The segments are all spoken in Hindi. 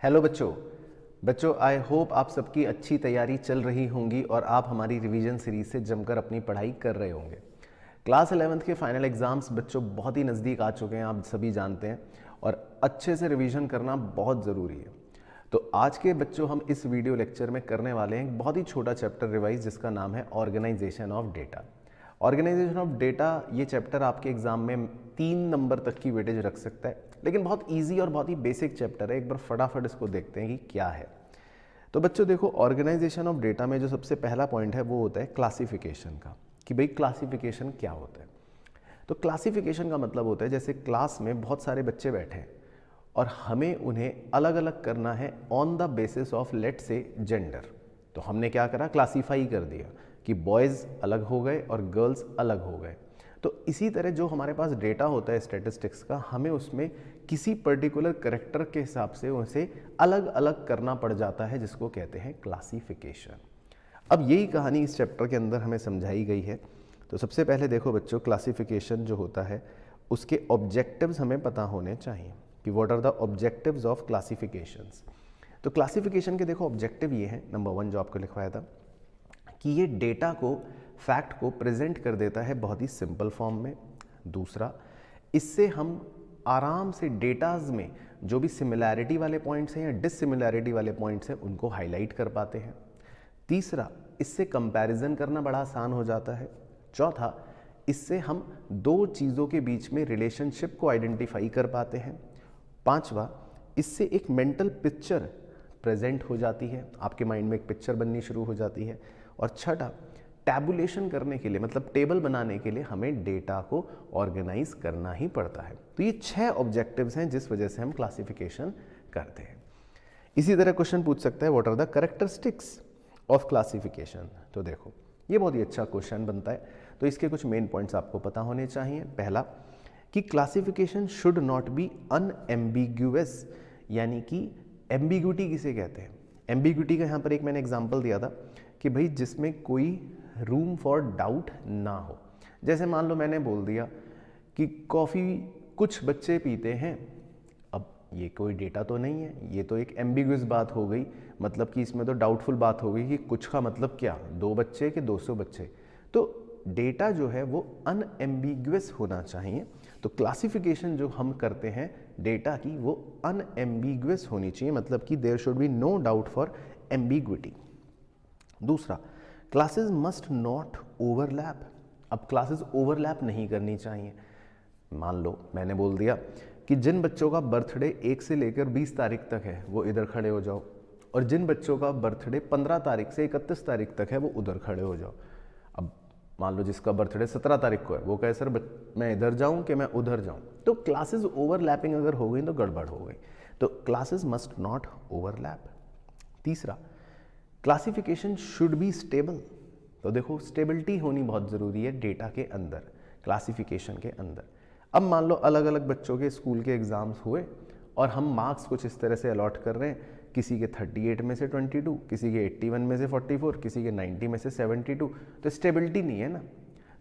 हेलो बच्चों। आई होप आप सबकी अच्छी तैयारी चल रही होंगी और आप हमारी रिवीजन सीरीज से जमकर अपनी पढ़ाई कर रहे होंगे। क्लास 11th के फाइनल एग्जाम्स बच्चों बहुत ही नज़दीक आ चुके हैं, आप सभी जानते हैं, और अच्छे से रिवीजन करना बहुत ज़रूरी है। तो आज के बच्चों हम इस वीडियो लेक्चर में करने वाले हैं एक बहुत ही छोटा चैप्टर रिवाइज जिसका नाम है organisation of data. Organisation of data ये चैप्टर आपके एग्जाम में 3 नंबर तक की वेटेज रख सकता है, लेकिन बहुत इजी और बहुत ही बेसिक चैप्टर है। एक बार फटाफट इसको देखते हैं कि क्या है। तो बच्चों देखो, ऑर्गेनाइजेशन ऑफ डेटा में जो सबसे पहला पॉइंट है वो होता है क्लासिफिकेशन का, कि भाई क्लासिफिकेशन क्या होता है। तो क्लासिफिकेशन का मतलब होता है जैसे क्लास में बहुत सारे बच्चे बैठे हैं और हमें उन्हें अलग अलग करना है on the basis of let's say gender. तो हमने क्या करा, क्लासीफाई कर दिया कि बॉयज़ अलग हो गए और गर्ल्स अलग हो गए। तो इसी तरह जो हमारे पास डेटा होता है स्टैटिस्टिक्स का, हमें उसमें किसी पर्टिकुलर करेक्टर के हिसाब से उसे अलग अलग करना पड़ जाता है, जिसको कहते हैं क्लासिफिकेशन। अब यही कहानी इस चैप्टर के अंदर हमें समझाई गई है। तो सबसे पहले देखो बच्चों, क्लासिफिकेशन जो होता है उसके ऑब्जेक्टिव्स हमें पता होने चाहिए कि what are the objectives of classifications. तो क्लासिफिकेशन के देखो ऑब्जेक्टिव ये हैं, नंबर 1 जो आपको लिखवाया था कि ये डेटा को, फैक्ट को प्रेजेंट कर देता है बहुत ही सिंपल फॉर्म में। दूसरा, इससे हम आराम से डेटाज में जो भी सिमिलैरिटी वाले पॉइंट्स हैं या डिससिमिलैरिटी वाले पॉइंट्स हैं उनको हाईलाइट कर पाते हैं। तीसरा, इससे कंपैरिजन करना बड़ा आसान हो जाता है। चौथा, इससे हम दो चीज़ों के बीच में रिलेशनशिप को आइडेंटिफाई कर पाते हैं। पांचवा, इससे एक मेंटल पिक्चर प्रेजेंट हो जाती है, आपके माइंड में एक पिक्चर बननी शुरू हो जाती है। और छठा, टैबुलेशन करने के लिए, मतलब टेबल बनाने के लिए हमें डेटा को ऑर्गेनाइज करना ही पड़ता है। तो ये 6 ऑब्जेक्टिव्स हैं जिस वजह से हम क्लासिफिकेशन करते हैं। इसी तरह क्वेश्चन पूछ सकता है what are the characteristics of classification. तो देखो, ये बहुत ही अच्छा क्वेश्चन बनता है। तो इसके कुछ मेन पॉइंट्स आपको पता होने चाहिए। पहला, कि क्लासिफिकेशन शुड नॉट बी अनएम्बिग्यूअस, यानी कि एम्बिग्यूटी किसे कहते हैं। एम्बिग्यूटी का यहाँ पर एक मैंने एग्जांपल दिया था कि भाई जिसमें कोई रूम फॉर डाउट ना हो। जैसे मान लो मैंने बोल दिया कि कॉफ़ी कुछ बच्चे पीते हैं, अब ये कोई डेटा तो नहीं है, ये तो एक एम्बिग्यूअस बात हो गई, मतलब कि इसमें तो डाउटफुल बात हो गई कि कुछ का मतलब क्या, 2 बच्चे कि 200 बच्चे। तो डेटा जो है वो अनएम्बिग्यूअस होना चाहिए। तो क्लासिफिकेशन जो हम करते हैं डेटा की वो अनएम्बिग्यूअस होनी चाहिए, मतलब कि there should be no doubt for ambiguity. दूसरा, क्लासेस मस्ट नॉट ओवरलैप। अब क्लासेस ओवरलैप नहीं करनी चाहिए। मान लो मैंने बोल दिया कि जिन बच्चों का बर्थडे 1 से लेकर 20 तारीख तक है वो इधर खड़े हो जाओ, और जिन बच्चों का बर्थडे 15 तारीख से 31 तारीख तक है वो उधर खड़े हो जाओ। अब मान लो जिसका बर्थडे 17 तारीख को है वो कहे सर मैं इधर जाऊं कि मैं उधर जाऊं, तो क्लासेस ओवरलैपिंग अगर हो गई तो गड़बड़ हो गई। तो क्लासेस मस्ट नॉट ओवरलैप। तीसरा, क्लासिफिकेशन शुड बी स्टेबल। तो देखो, स्टेबिलिटी होनी बहुत ज़रूरी है डेटा के अंदर, क्लासिफिकेशन के अंदर। अब मान लो अलग अलग बच्चों के स्कूल के एग्ज़ाम्स हुए और हम मार्क्स कुछ इस तरह से अलॉट कर रहे हैं, किसी के 38 में से 22, किसी के 81 में से 44, किसी के 90 में से 72। तो स्टेबिलिटी नहीं है ना।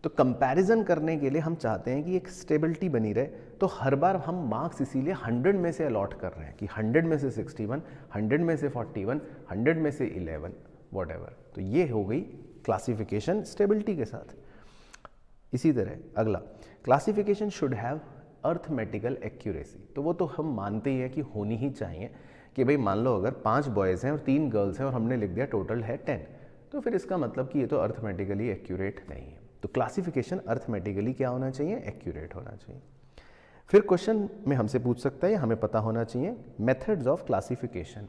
तो कंपैरिजन करने के लिए हम चाहते हैं कि एक स्टेबिलिटी बनी रहे, तो हर बार हम मार्क्स इसीलिए 100 में से अलॉट कर रहे हैं कि 100 में से 61, 100 में से 41, 100 में से 11, वॉटएवर। तो ये हो गई क्लासिफिकेशन स्टेबिलिटी के साथ। इसी तरह अगला, classification should have arithmetical accuracy. तो वो तो हम मानते ही हैं कि होनी ही चाहिए कि भाई मान लो अगर 5 बॉयज़ हैं और 3 गर्ल्स हैं और हमने लिख दिया टोटल है 10, तो फिर इसका मतलब कि ये तो अर्थमेटिकली एक्यूरेट नहीं है। तो क्लासिफिकेशन अर्थमेटिकली क्या होना चाहिए, एक्यूरेट होना चाहिए। फिर क्वेश्चन में हमसे पूछ सकता है, हमें पता होना चाहिए मेथड्स ऑफ क्लासिफिकेशन।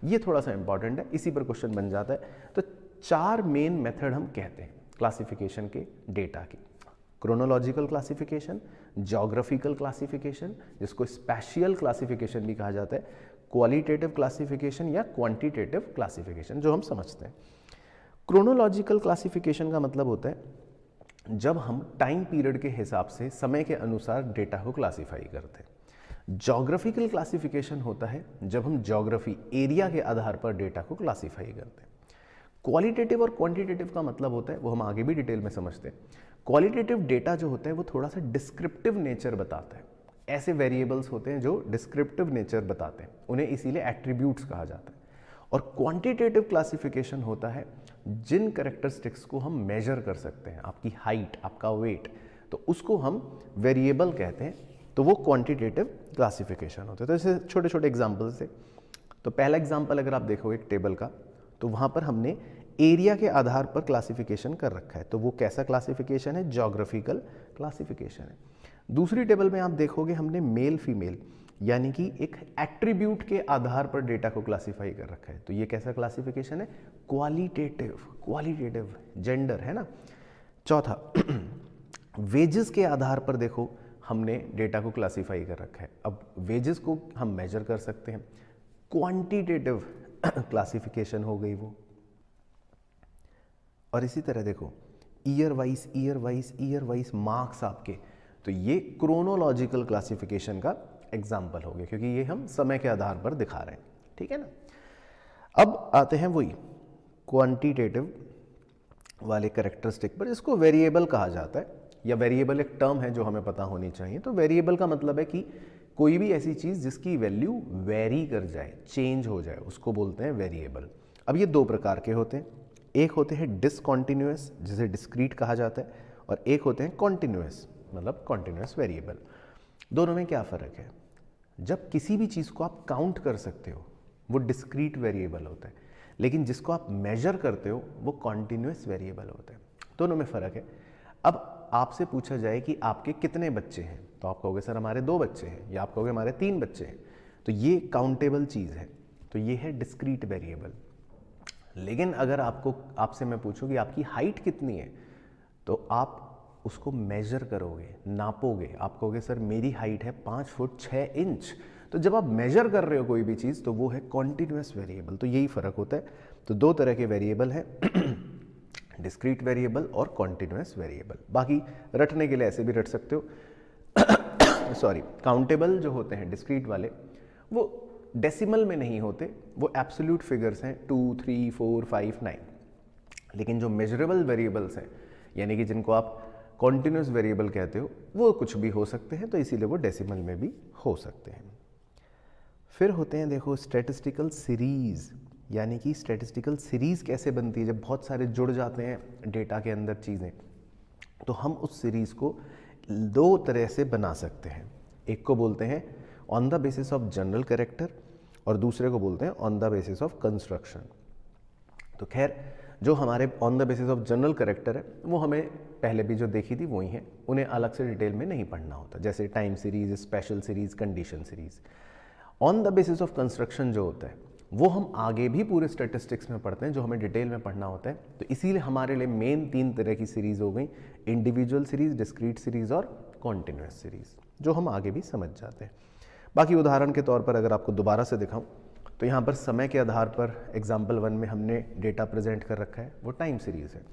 ये थोड़ा सा इंपॉर्टेंट है, इसी पर क्वेश्चन बन जाता है। तो 4 मेन मेथड हम कहते हैं क्लासिफिकेशन के डेटा की। क्रोनोलॉजिकल क्लासिफिकेशन, ज्योग्राफिकल क्लासिफिकेशन जिसको स्पेशियल क्लासिफिकेशन भी कहा जाता है, क्वालिटेटिव क्लासिफिकेशन या क्वांटिटेटिव क्लासिफिकेशन जो हम समझते हैं। क्रोनोलॉजिकल क्लासिफिकेशन का मतलब होता है जब हम टाइम पीरियड के हिसाब से समय के अनुसार डेटा को क्लासिफाई करते हैं। ज्योग्राफिकल क्लासिफिकेशन होता है जब हम ज्योग्राफी एरिया के आधार पर डेटा को क्लासिफाई करते हैं। क्वालिटेटिव और क्वांटिटेटिव का मतलब होता है, वो हम आगे भी डिटेल में समझते हैं। क्वालिटेटिव डेटा जो होता है वो थोड़ा सा डिस्क्रिप्टिव नेचर बताता है ऐसे वेरिएबल्स होते हैं जो डिस्क्रिप्टिव नेचर बताते हैं, उन्हें इसीलिए एट्रीब्यूट्स कहा जाता है। और क्वांटिटेटिव क्लासिफिकेशन होता है जिन करेक्टरिस्टिक्स को हम मेजर कर सकते हैं, आपकी हाइट, आपका वेट, तो उसको हम वेरिएबल कहते हैं, तो वो क्वांटिटेटिव क्लासिफिकेशन होता है। तो ऐसे छोटे छोटे एग्जाम्पल्स से, तो पहला एग्जाम्पल अगर आप देखो एक टेबल का, तो वहाँ पर हमने एरिया के आधार पर क्लासिफिकेशन कर रखा है, तो वो कैसा क्लासिफिकेशन है, ज्योग्राफिकल क्लासिफिकेशन है। दूसरी टेबल में आप देखोगे हमने मेल फीमेल यानी कि एक एट्रीब्यूट के आधार पर डेटा को क्लासिफाई कर रखा है, तो ये कैसा क्लासिफिकेशन है, क्वालिटेटिव जेंडर है ना। चौथा वेजेस के आधार पर देखो हमने डेटा को क्लासिफाई कर रखा है, अब वेजेस को हम मेजर कर सकते हैं, क्वांटिटेटिव क्लासिफिकेशन हो गई वो। और इसी तरह देखो ईयर वाइज मार्क्स आपके, तो ये क्रोनोलॉजिकल क्लासिफिकेशन का एग्जाम्पल हो गया, क्योंकि ये हम समय के आधार पर दिखा रहे हैं, ठीक है ना। अब आते हैं वही क्वांटिटेटिव वाले कैरेक्टरिस्टिक पर, इसको वेरिएबल कहा जाता है, या वेरिएबल एक टर्म है जो हमें पता होनी चाहिए। तो वेरिएबल का मतलब है कि कोई भी ऐसी चीज़ जिसकी वैल्यू वेरी कर जाए, चेंज हो जाए, उसको बोलते हैं वेरिएबल। अब ये दो प्रकार के होते हैं, एक होते हैं डिसकॉन्टिन्यूअस जिसे डिस्क्रीट कहा जाता है, और एक होते हैं कॉन्टिन्यूअस मतलब कॉन्टिन्यूअस वेरिएबल। दोनों में क्या फ़र्क है, जब किसी भी चीज़ को आप काउंट कर सकते हो वो डिस्क्रीट वेरिएबल होता है, लेकिन जिसको आप मेजर करते हो वो कॉन्टिन्यूअस वेरिएबल होता है, दोनों में फ़र्क है। अब आपसे पूछा जाए कि आपके कितने बच्चे हैं, तो आप कहोगे सर हमारे 2 बच्चे हैं, या आप कहोगे हमारे 3 बच्चे हैं, तो ये काउंटेबल चीज़ है, तो ये है डिस्क्रीट वेरिएबल। लेकिन अगर आपसे मैं पूछूं कि आपकी हाइट कितनी है, तो आप उसको मेजर करोगे, नापोगे, आप कहोगे सर मेरी हाइट है 5 फुट 6 इंच। तो जब आप मेजर कर रहे हो कोई भी चीज़, तो वो है कॉन्टिन्यूअस वेरिएबल। तो यही फ़र्क होता है। तो दो तरह के वेरिएबल हैं डिस्क्रीट वेरिएबल और कॉन्टिन्यूअस वेरिएबल। बाकी रटने के लिए ऐसे भी रट सकते हो सॉरी, काउंटेबल जो होते हैं डिस्क्रीट वाले, वो डेसिमल में नहीं होते, वो एब्सोल्यूट फिगर्स हैं 2, 3, 4, 5, 9। लेकिन जो मेजरेबल वेरिएबल्स हैं, यानी कि जिनको आप कॉन्टिन्यूअस वेरिएबल कहते हो, वो कुछ भी हो सकते हैं, तो इसीलिए वो डेसिमल में भी हो सकते हैं। फिर होते हैं देखो स्टैटिस्टिकल सीरीज़, यानी कि स्टैटिस्टिकल सीरीज़ कैसे बनती है, जब बहुत सारे जुड़ जाते हैं डेटा के अंदर चीज़ें, तो हम उस सीरीज़ को 2 तरह से बना सकते हैं। एक को बोलते हैं on the basis of general character, और दूसरे को बोलते हैं on the basis of construction. तो खैर जो हमारे on the basis of general character है, वो हमें पहले भी जो देखी थी वही है, उन्हें अलग से डिटेल में नहीं पढ़ना होता, जैसे time series, special series, condition series. On the basis of construction जो होता है वो हम आगे भी पूरे स्टैटिस्टिक्स में पढ़ते हैं, जो हमें डिटेल में पढ़ना होता है। तो इसीलिए हमारे लिए मेन 3 तरह की सीरीज़ हो गई, इंडिविजुअल सीरीज़, डिस्क्रीट सीरीज़ और कॉन्टिन्यूअस सीरीज़, जो हम आगे भी समझ जाते हैं। बाकी उदाहरण के तौर पर अगर आपको दोबारा से दिखाऊं, तो यहाँ पर समय के आधार पर एग्जाम्पल 1 में हमने डेटा प्रेजेंट कर रखा है, वो टाइम सीरीज़ है।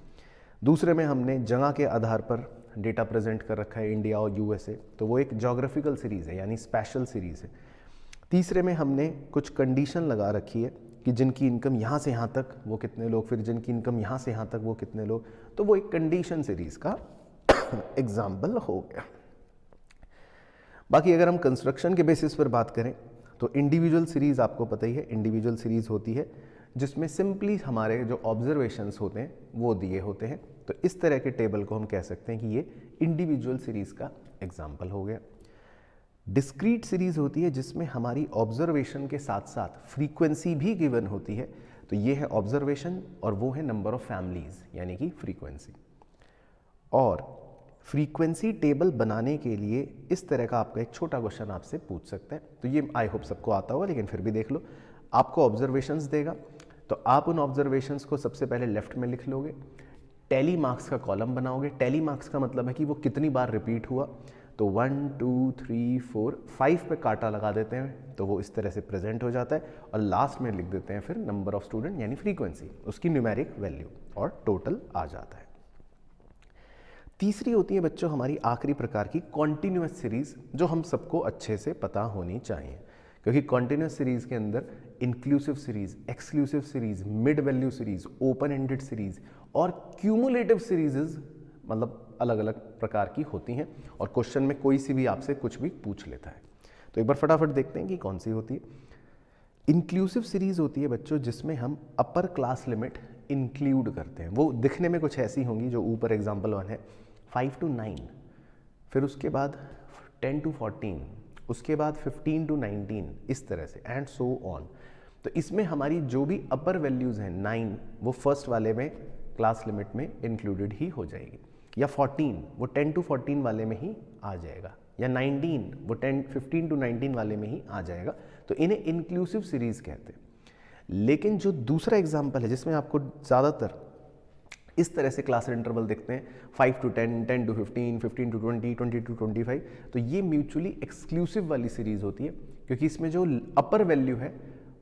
दूसरे में हमने जगह के आधार पर डेटा प्रेजेंट कर रखा है, इंडिया और यूएसए, तो वो एक जोग्राफिकल सीरीज़ है, यानी स्पेशल सीरीज़ है। तीसरे में हमने कुछ कंडीशन लगा रखी है कि जिनकी इनकम यहाँ से यहाँ तक वो कितने लोग, फिर जिनकी इनकम यहाँ से यहाँ तक वो कितने लोग, तो वो एक कंडीशन सीरीज़ का एग्जाम्पल हो गया। बाकी अगर हम कंस्ट्रक्शन के बेसिस पर बात करें, तो इंडिविजुअल सीरीज़ आपको पता ही है, इंडिविजुअल सीरीज़ होती है जिसमें सिंपली हमारे जो ऑब्जर्वेशंस होते हैं वो दिए होते हैं। तो इस तरह के टेबल को हम कह सकते हैं कि ये इंडिविजुअल सीरीज़ का एग्जाम्पल हो गया। डिस्क्रीट सीरीज़ होती है जिसमें हमारी ऑब्जर्वेशन के साथ साथ फ्रीक्वेंसी भी गिवन होती है, तो ये है ऑब्जर्वेशन और वो है नंबर ऑफ फैमिलीज़, यानी कि फ्रीक्वेंसी। और फ्रीक्वेंसी टेबल बनाने के लिए इस तरह का आपका एक छोटा क्वेश्चन आपसे पूछ सकता है, तो ये आई होप सबको आता होगा, लेकिन फिर भी देख लो। आपको ऑब्जर्वेशंस देगा, तो आप उन ऑब्जर्वेशंस को सबसे पहले लेफ्ट में लिख लोगे, टैली मार्क्स का कॉलम बनाओगे। टैली मार्क्स का मतलब है कि वो कितनी बार रिपीट हुआ, तो 1, 2, 3, 4, 5 पे कांटा लगा देते हैं, तो वो इस तरह से प्रेजेंट हो जाता है। और लास्ट में लिख देते हैं फिर नंबर ऑफ स्टूडेंट, यानी फ्रीक्वेंसी, उसकी न्यूमेरिक वैल्यू, और टोटल आ जाता है। तीसरी होती है बच्चों हमारी आखिरी प्रकार की कॉन्टिन्यूअस सीरीज़, जो हम सबको अच्छे से पता होनी चाहिए, क्योंकि कॉन्टिन्यूअस सीरीज़ के अंदर inclusive series, exclusive series, mid value series, open ended series और क्यूमुलेटिव सीरीज़, मतलब अलग अलग प्रकार की होती हैं और क्वेश्चन में कोई सी भी आपसे कुछ भी पूछ लेता है। तो एक बार फटाफट देखते हैं कि कौन सी होती है। इंक्लूसिव सीरीज होती है बच्चों जिसमें हम अपर क्लास लिमिट इंक्लूड करते हैं। वो दिखने में कुछ ऐसी होंगी जो ऊपर एग्जाम्पल 1 है 5 to 9, फिर उसके बाद 10 to 14, उसके बाद 15 to 19, इस तरह से एंड सो ऑन। तो इसमें हमारी जो भी अपर वैल्यूज़ हैं 9 वो फर्स्ट वाले में क्लास लिमिट में इंक्लूडेड ही हो जाएगी, या 14 वो 10 to 14 वाले में ही आ जाएगा, या 19 वो 15 to 19 वाले में ही आ जाएगा। तो इन्हें इंक्लूसिव सीरीज़ कहते हैं। लेकिन जो दूसरा एग्जाम्पल है जिसमें आपको ज़्यादातर इस तरह से क्लास इंटरवल देखते हैं 5 to 10, 10 to 15, 15 to 20, 20 to 25, तो ये म्यूचुअली एक्सक्लूसिव वाली सीरीज़ होती है क्योंकि इसमें जो अपर वैल्यू है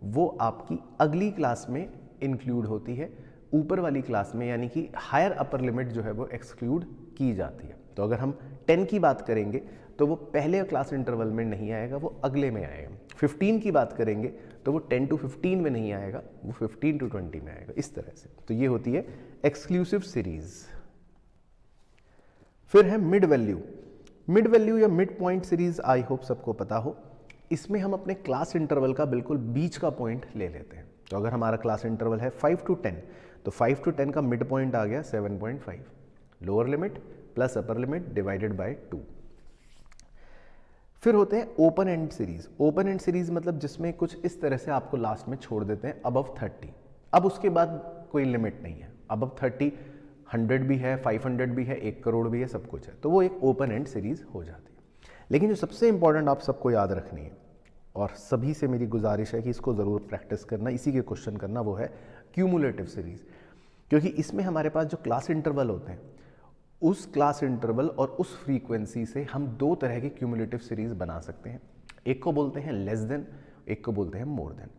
वो आपकी अगली क्लास में इंक्लूड होती है, ऊपर वाली क्लास में यानी कि हायर अपर लिमिट जो है वो एक्सक्लूड की जाती है। तो अगर हम 10 की बात करेंगे तो वो पहले क्लास इंटरवल में नहीं आएगा, वो अगले में आएगा। 15 की बात करेंगे तो वो 10 to 15 में नहीं आएगा, वो 15 to 20 में आएगा, इस तरह से। तो ये होती है एक्सक्लूसिव सीरीज। फिर है मिड वैल्यू। मिड वैल्यू या mid point series I hope सबको पता हो। इसमें हम अपने क्लास इंटरवल का बिल्कुल बीच का पॉइंट ले लेते हैं। तो अगर हमारा क्लास इंटरवल है 5 to 10, तो 5 to 10 का मिड पॉइंट आ गया 7.5, lower limit plus upper limit divided by 2। फिर होते हैं open and series. Open and series मतलब जिसमें कुछ इस तरह से आपको लास्ट में छोड़ देते हैं अबव 30। अब उसके बाद कोई लिमिट नहीं है, अबव 30 100 भी है, 500 भी है, 1 करोड़ भी है, सब कुछ है, तो वो एक ओपन एंड सीरीज हो जाती है। लेकिन जो सबसे इंपॉर्टेंट आप सबको याद रखनी है और सभी से मेरी गुजारिश है कि इसको ज़रूर प्रैक्टिस करना, इसी के क्वेश्चन करना, वो है क्यूमुलेटिव सीरीज। क्योंकि इसमें हमारे पास जो क्लास इंटरवल होते हैं उस क्लास इंटरवल और उस फ्रीक्वेंसी से हम दो तरह की क्यूमुलेटिव सीरीज बना सकते हैं। एक को बोलते हैं लेस देन, एक को बोलते हैं मोर देन।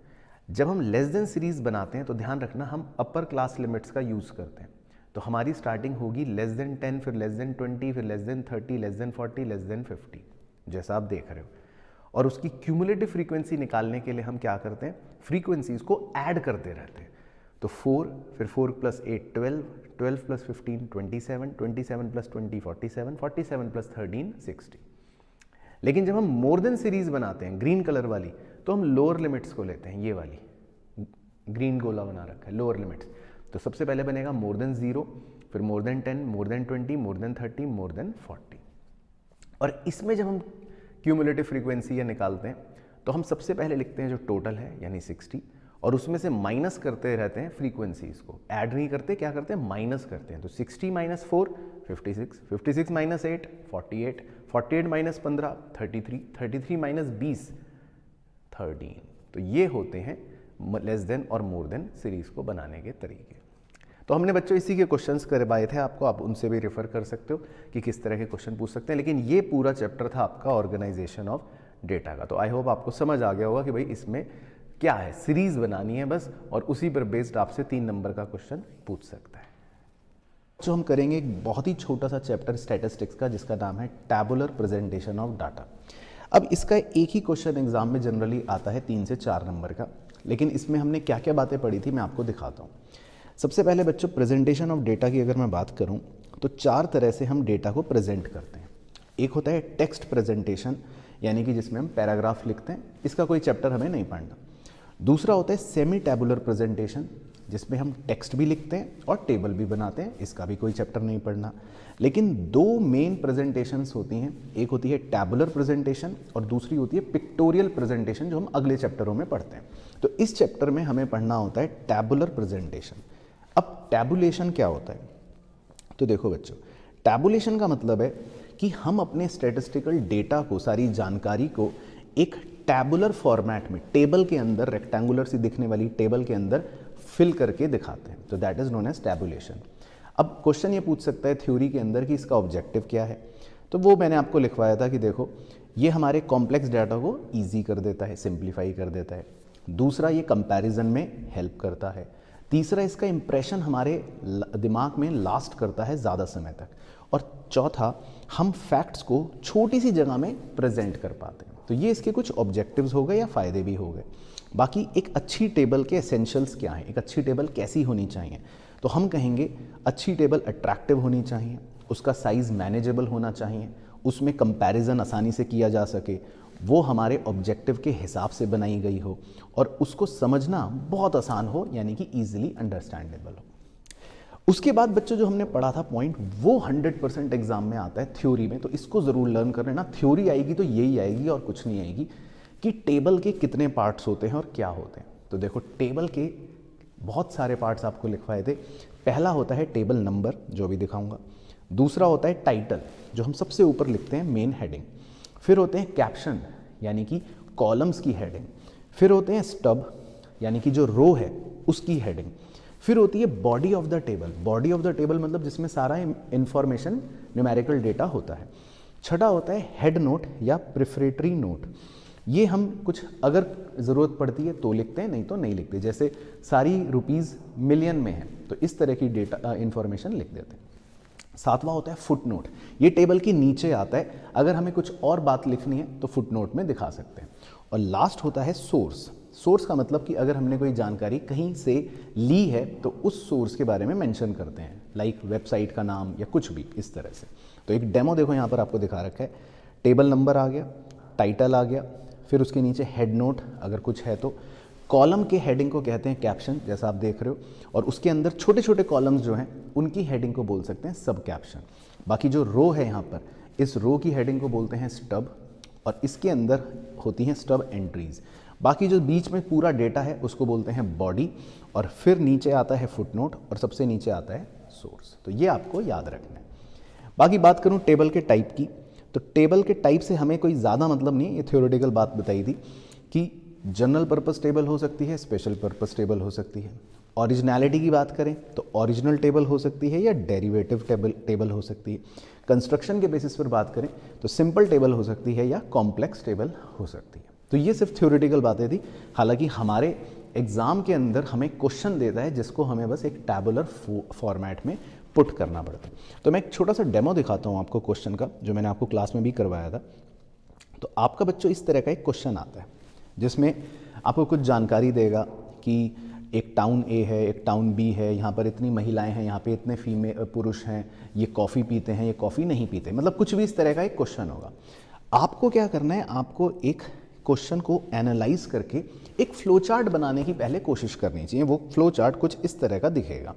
जब हम लेस देन सीरीज बनाते हैं तो ध्यान रखना हम अपर क्लास लिमिट्स का यूज़ करते हैं। तो हमारी स्टार्टिंग होगी लेस देन 10, फिर लेस देन 20, फिर less than 30, less than 40, less than 50, जैसा आप देख रहे हो। और उसकी क्यूमुलेटिव फ्रीक्वेंसी निकालने के लिए हम क्या करते हैं, फ्रीक्वेंसीज को ऐड करते रहते हैं। तो 4, फिर 4 + 8 12, 12 + 15 27, 27 + 20 47, 47 + 13 60। लेकिन जब हम मोर देन सीरीज बनाते हैं ग्रीन कलर वाली, तो हम लोअर लिमिट्स को लेते हैं। ये वाली ग्रीन गोला बना रखा है लोअर लिमिट्स। तो सबसे पहले बनेगा मोर देन 0, फिर more than 10, more than 20, more than 30, more than 40। और इसमें जब हम क्यूमुलेटिव फ्रीक्वेंसी निकालते हैं तो हम सबसे पहले लिखते हैं जो टोटल है यानी 60, और उसमें से माइनस करते रहते हैं फ्रीक्वेंसीज को, ऐड नहीं करते, क्या करते हैं, माइनस करते हैं। तो 60 - 4 56, 56 - 8 48, 48 - 15 33, 33 - 20 13। तो ये होते हैं लेस देन और मोर देन सीरीज को बनाने के तरीके। तो हमने बच्चों इसी के क्वेश्चंस करवाए थे आपको, आप उनसे भी रेफर कर सकते हो कि किस तरह के क्वेश्चन पूछ सकते हैं। लेकिन ये पूरा चैप्टर था आपका ऑर्गेनाइजेशन ऑफ डेटा का। तो आई होप आपको समझ आ गया होगा कि भाई इसमें क्या है, सीरीज बनानी है बस, और उसी पर बेस्ड आपसे 3 नंबर का क्वेश्चन पूछ सकता है। जो हम करेंगे एक बहुत ही छोटा सा चैप्टर स्टैटिस्टिक्स का जिसका नाम है टैबुलर प्रेजेंटेशन ऑफ डाटा। अब इसका एक ही क्वेश्चन एग्जाम में जनरली आता है 3 से 4 नंबर का, लेकिन इसमें हमने क्या क्या बातें पढ़ी थी मैं आपको दिखाता हूँ। सबसे पहले बच्चों प्रेजेंटेशन ऑफ डेटा की अगर मैं बात करूँ तो 4 तरह से हम डेटा को प्रेजेंट करते हैं। एक होता है टेक्स्ट प्रेजेंटेशन, यानी कि जिसमें हम पैराग्राफ लिखते हैं, इसका कोई चैप्टर हमें नहीं पढ़ना। दूसरा होता है सेमी टैबुलर प्रेजेंटेशन, जिसमें हम टेक्स्ट भी लिखते हैं और टेबल भी बनाते हैं, इसका भी कोई चैप्टर नहीं पढ़ना। लेकिन 2 मेन प्रेजेंटेशंस होती हैं, एक होती है टैबुलर प्रेजेंटेशन और दूसरी होती है पिक्टोरियल प्रेजेंटेशन, जो हम अगले चैप्टरों में पढ़ते हैं। तो इस चैप्टर में हमें पढ़ना होता है टैबुलर प्रेजेंटेशन। अब टैबुलेशन क्या होता है, तो देखो बच्चों, टैबुलेशन का मतलब है कि हम अपने स्टैटिस्टिकल डेटा को, सारी जानकारी को एक टैबुलर फॉर्मेट में, टेबल के अंदर, रेक्टेंगुलर सी दिखने वाली टेबल के अंदर फिल करके दिखाते हैं। तो that is known as tabulation. अब क्वेश्चन ये पूछ सकता है थ्योरी के अंदर कि इसका ऑब्जेक्टिव क्या है, तो वो मैंने आपको लिखवाया था कि देखो ये हमारे कॉम्प्लेक्स डाटा को ईजी कर देता है, सिंप्लीफाई कर देता है। दूसरा, ये कंपैरिजन में हेल्प करता है। तीसरा, इसका इंप्रेशन हमारे दिमाग में लास्ट करता है ज़्यादा समय तक। और चौथा, हम फैक्ट्स को छोटी सी जगह में प्रेजेंट कर पाते हैं। तो ये इसके कुछ ऑब्जेक्टिव्स हो गए या फ़ायदे भी हो गए। बाकी एक अच्छी टेबल के एसेंशियल्स क्या हैं, एक अच्छी टेबल कैसी होनी चाहिए, तो हम कहेंगे अच्छी टेबल अट्रैक्टिव होनी चाहिए, उसका साइज़ मैनेजेबल होना चाहिए, उसमें कंपैरिजन आसानी से किया जा सके, वो हमारे ऑब्जेक्टिव के हिसाब से बनाई गई हो और उसको समझना बहुत आसान हो, यानी कि ईजिली अंडरस्टैंडेबल हो। उसके बाद बच्चों जो हमने पढ़ा था पॉइंट, वो 100% एग्जाम में आता है थ्योरी में, तो इसको ज़रूर लर्न कर लेना। थ्योरी आएगी तो यही आएगी और कुछ नहीं आएगी कि टेबल के कितने पार्ट्स होते हैं और क्या होते हैं। तो देखो, टेबल के बहुत सारे पार्ट्स आपको लिखवाए थे। पहला होता है टेबल नंबर, जो अभी दिखाऊंगा। दूसरा होता है टाइटल, जो हम सबसे ऊपर लिखते हैं, मेन हेडिंग। फिर होते हैं कैप्शन, यानी कि कॉलम्स की हेडिंग। फिर होते हैं स्टब, यानी कि जो रो है उसकी हेडिंग। फिर होती है body of the table. Body of the table मतलब जिसमें सारा इंफॉर्मेशन, न्यूमेरिकल डेटा होता है। छठा होता है हेड नोट या प्रिफरेटरी नोट। ये हम कुछ अगर ज़रूरत पड़ती है तो लिखते हैं, नहीं तो नहीं लिखते। जैसे सारी रुपीज़ मिलियन में है तो इस तरह की डेटा इंफॉर्मेशन लिख देते हैं। सातवां होता है फुट नोट। ये टेबल के नीचे आता है, अगर हमें कुछ और बात लिखनी है तो फुट नोट में दिखा सकते हैं। और लास्ट होता है सोर्स। सोर्स का मतलब कि अगर हमने कोई जानकारी कहीं से ली है तो उस सोर्स के बारे में मेंशन करते हैं, लाइक वेबसाइट का नाम या कुछ भी इस तरह से। तो एक डेमो देखो यहाँ पर आपको दिखा रखा है। टेबल नंबर आ गया, टाइटल आ गया, फिर उसके नीचे हेड नोट अगर कुछ है तो, कॉलम के हेडिंग को कहते हैं कैप्शन, जैसा आप देख रहे हो, और उसके अंदर छोटे छोटे कॉलम्स जो हैं उनकी हेडिंग को बोल सकते हैं सब कैप्शन। बाकी जो रो है यहाँ पर, इस रो की हेडिंग को बोलते हैं स्टब, और इसके अंदर होती हैं स्टब एंट्रीज। बाकी जो बीच में पूरा डेटा है उसको बोलते हैं बॉडी, और फिर नीचे आता है फुटनोट, और सबसे नीचे आता है सोर्स। तो ये आपको याद रखना है। बाकी बात करूँ टेबल के टाइप की, तो टेबल के टाइप से हमें कोई ज़्यादा मतलब नहीं है। ये थ्योरेटिकल बात बताई थी कि जनरल पर्पस टेबल हो सकती है, स्पेशल पर्पस टेबल हो सकती है। ओरिजिनलिटी की बात करें तो ओरिजिनल टेबल हो सकती है या डेरिवेटिव टेबल हो सकती है। कंस्ट्रक्शन के बेसिस पर बात करें तो सिंपल टेबल हो सकती है या कॉम्प्लेक्स टेबल हो सकती है। तो ये सिर्फ थ्योरेटिकल बातें थी। हालांकि हमारे एग्ज़ाम के अंदर हमें क्वेश्चन देता है जिसको हमें बस एक टैबुलर फॉर्मेट में पुट करना पड़ता है। तो मैं एक छोटा सा डेमो दिखाता हूँ आपको क्वेश्चन का, जो मैंने आपको क्लास में भी करवाया था। तो आपका बच्चों इस तरह का एक क्वेश्चन आता है जिसमें आपको कुछ जानकारी देगा कि एक टाउन ए है, एक टाउन बी है, यहाँ पर इतनी महिलाएं हैं, यहाँ पे इतने पुरुष हैं, ये कॉफ़ी पीते हैं, ये कॉफ़ी नहीं पीते, मतलब कुछ भी इस तरह का एक क्वेश्चन होगा। आपको क्या करना है, आपको एक क्वेश्चन को एनालाइज करके एक फ्लो चार्ट बनाने की पहले कोशिश करनी चाहिए। वो फ्लो चार्ट कुछ इस तरह का दिखेगा।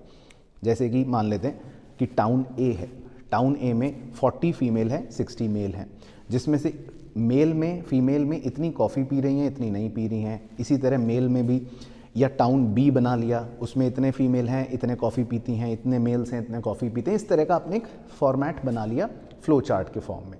जैसे कि मान लेते हैं कि टाउन ए है, टाउन ए में 40 फीमेल है, 60 मेल हैं, जिसमें से मेल में फीमेल में इतनी कॉफ़ी पी रही हैं, इतनी नहीं पी रही हैं। इसी तरह मेल में भी, या टाउन बी बना लिया, उसमें इतने फीमेल हैं, इतने कॉफ़ी पीती हैं, इतने मेल्स हैं, इतने कॉफ़ी पीते हैं। इस तरह का आपने एक फॉर्मेट बना लिया फ्लो चार्ट के फॉर्म में।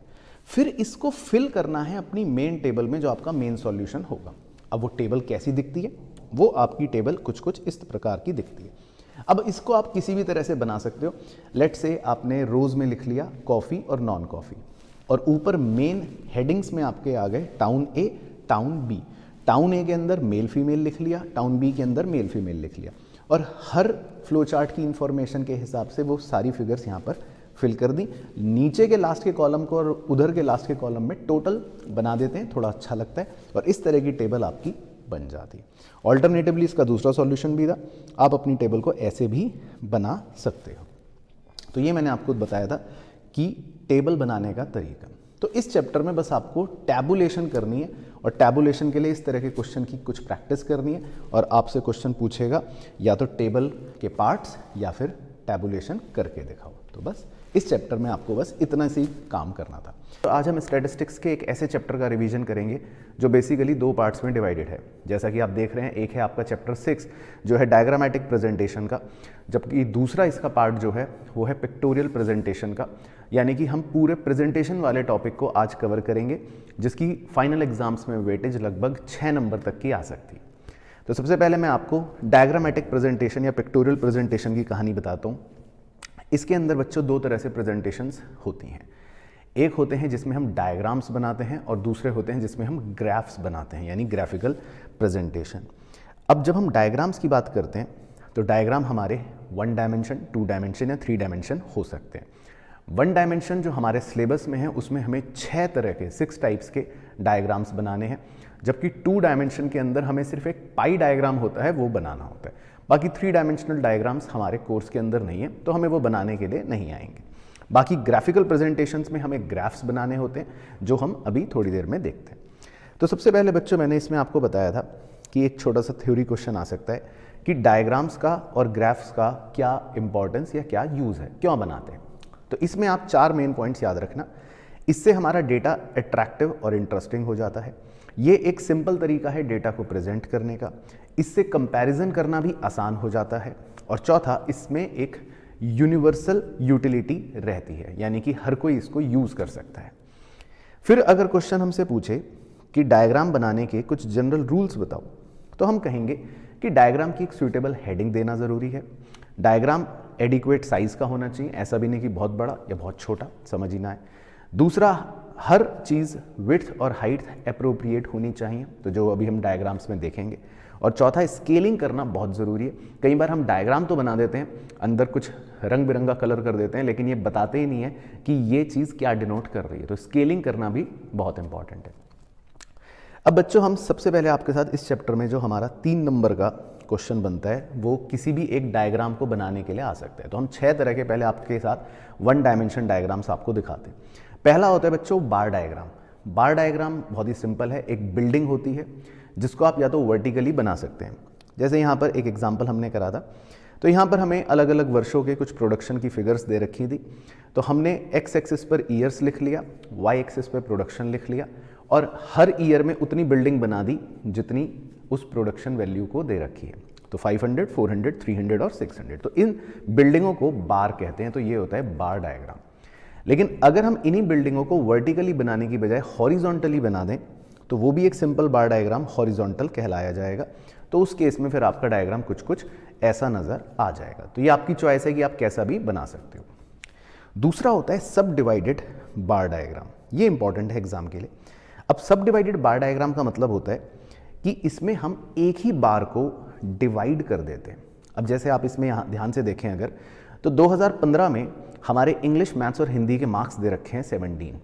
फिर इसको फिल करना है अपनी मेन टेबल में, जो आपका मेन सॉल्यूशन होगा। अब वो टेबल कैसी दिखती है, वो आपकी टेबल कुछ कुछ इस प्रकार की दिखती है। अब इसको आप किसी भी तरह से बना सकते हो। लेट से आपने रोज़ में लिख लिया कॉफ़ी और नॉन कॉफ़ी, और ऊपर मेन हेडिंग्स में आपके आ गए टाउन ए, टाउन बी। टाउन ए के अंदर मेल फीमेल लिख लिया, टाउन बी के अंदर मेल फीमेल लिख लिया, और हर फ्लो चार्ट की इंफॉर्मेशन के हिसाब से वो सारी फिगर्स यहाँ पर फिल कर दी। नीचे के लास्ट के कॉलम को और उधर के लास्ट के कॉलम में टोटल बना देते हैं, थोड़ा अच्छा लगता है, और इस तरह की टेबल आपकी बन जाती है। ऑल्टरनेटिवली इसका दूसरा सॉल्यूशन भी था, आप अपनी टेबल को ऐसे भी बना सकते हो। तो ये मैंने आपको बताया था कि टेबल बनाने का तरीका। तो इस चैप्टर में बस आपको टैबुलेशन करनी है, और टैबुलेशन के लिए इस तरह के क्वेश्चन की कुछ प्रैक्टिस करनी है, और आपसे क्वेश्चन पूछेगा या तो टेबल के पार्ट्स या फिर टैबुलेशन करके दिखाओ। तो बस इस चैप्टर में आपको बस इतना सी काम करना था। तो आज हम स्टैटिस्टिक्स के एक ऐसे चैप्टर का रिवीजन करेंगे जो बेसिकली दो पार्ट्स में डिवाइडेड है। जैसा कि आप देख रहे हैं, एक है आपका चैप्टर 6 जो है डायग्रामेटिक प्रेजेंटेशन का, जबकि दूसरा इसका पार्ट जो है वो है पिक्टोरियल प्रेजेंटेशन का। यानी कि हम पूरे प्रेजेंटेशन वाले टॉपिक को आज कवर करेंगे, जिसकी फाइनल एग्जाम्स में वेटेज लगभग 6 नंबर तक की आ सकती है। तो सबसे पहले मैं आपको डायग्रामेटिक प्रेजेंटेशन या पिक्टोरियल प्रेजेंटेशन की कहानी बताता हूँ। इसके अंदर बच्चों दो तरह से प्रेजेंटेशंस होती हैं। एक होते हैं जिसमें हम डायग्राम्स बनाते हैं, और दूसरे होते हैं जिसमें हम ग्राफ्स बनाते हैं, यानी ग्राफिकल प्रेजेंटेशन। अब जब हम डायग्राम्स की बात करते हैं तो डायग्राम हमारे 1 डायमेंशन, 2 डायमेंशन या 3 डायमेंशन हो सकते हैं। 1 डायमेंशन जो हमारे सिलेबस में है उसमें हमें 6 तरह के 6 टाइप्स के डायग्राम्स बनाने हैं, जबकि 2 डायमेंशन के अंदर हमें सिर्फ एक पाई डायग्राम होता है, वो बनाना होता है। बाकी 3 डायमेंशनल डायग्राम्स हमारे कोर्स के अंदर नहीं है, तो हमें वो बनाने के लिए नहीं आएंगे। बाकी ग्राफिकल प्रेजेंटेशंस में हमें ग्राफ्स बनाने होते हैं जो हम अभी थोड़ी देर में देखते हैं। तो सबसे पहले बच्चों मैंने इसमें आपको बताया था कि एक छोटा सा थ्योरी क्वेश्चन आ सकता है कि डायग्राम्स का और ग्राफ्स का क्या इंपॉर्टेंस या क्या यूज़ है, क्यों बनाते हैं। तो इसमें आप 4 मेन पॉइंट्स याद रखना। इससे हमारा डेटा अट्रैक्टिव और इंटरेस्टिंग हो जाता है। ये एक सिंपल तरीका है डेटा को प्रेजेंट करने का। इससे कंपैरिजन करना भी आसान हो जाता है। और चौथा, इसमें एक यूनिवर्सल यूटिलिटी रहती है, यानी कि हर कोई इसको यूज़ कर सकता है। फिर अगर क्वेश्चन हमसे पूछे कि डायग्राम बनाने के कुछ जनरल रूल्स बताओ, तो हम कहेंगे कि डायग्राम की एक सूटेबल हेडिंग देना ज़रूरी है। डायग्राम एडिक्वेट साइज़ का होना चाहिए, ऐसा भी नहीं कि बहुत बड़ा या बहुत छोटा, समझ ही ना आए। दूसरा, हर चीज़ विड्थ और हाइट अप्रोप्रिएट होनी चाहिए, तो जो अभी हम डायग्राम्स में देखेंगे। और चौथा, स्केलिंग करना बहुत ज़रूरी है। कई बार हम डायग्राम तो बना देते हैं, अंदर कुछ रंग बिरंगा कलर कर देते हैं, लेकिन ये बताते ही नहीं है कि ये चीज़ क्या डिनोट कर रही है। तो स्केलिंग करना भी बहुत इंपॉर्टेंट है। अब बच्चों, हम सबसे पहले आपके साथ इस चैप्टर में जो हमारा 3 नंबर का क्वेश्चन बनता है वो किसी भी एक डायग्राम को बनाने के लिए आ सकता है। तो हम 6 तरह के पहले आपके साथ 1 डायमेंशन डायग्राम्स आपको दिखाते हैं। पहला होता है बच्चों बार डायग्राम। बार डायग्राम बहुत ही सिंपल है। एक बिल्डिंग होती है जिसको आप या तो वर्टिकली बना सकते हैं, जैसे यहाँ पर एक एग्जाम्पल हमने करा था। तो यहाँ पर हमें अलग अलग वर्षों के कुछ प्रोडक्शन की फिगर्स दे रखी थी। तो हमने एक्स एक्सिस पर ईयर्स लिख लिया, वाई एक्सिस पर प्रोडक्शन लिख लिया, और हर ईयर में उतनी बिल्डिंग बना दी जितनी उस प्रोडक्शन वैल्यू को दे रखी है। तो 500, 400, 300 और 600। तो इन बिल्डिंगों को बार कहते हैं। तो ये होता है बार डायग्राम। लेकिन अगर हम इन्हीं बिल्डिंगों को वर्टिकली बनाने की बजाय हॉरिजॉन्टली बना दें तो वो भी एक सिंपल बार डायग्राम हॉरिजॉन्टल कहलाया जाएगा। तो उस केस में फिर आपका डायग्राम कुछ कुछ ऐसा नज़र आ जाएगा। तो ये आपकी चॉइस है कि आप कैसा भी बना सकते हो। दूसरा होता है सब डिवाइडेड बार डायग्राम। ये इंपॉर्टेंट है एग्जाम के लिए। अब सब डिवाइडेड बार डायग्राम का मतलब होता है कि इसमें हम एक ही बार को डिवाइड कर देते हैं। अब जैसे आप इसमें यहाँ ध्यान से देखें अगर, तो 2015 में हमारे इंग्लिश, मैथ्स और हिंदी के मार्क्स दे रखे हैं 17।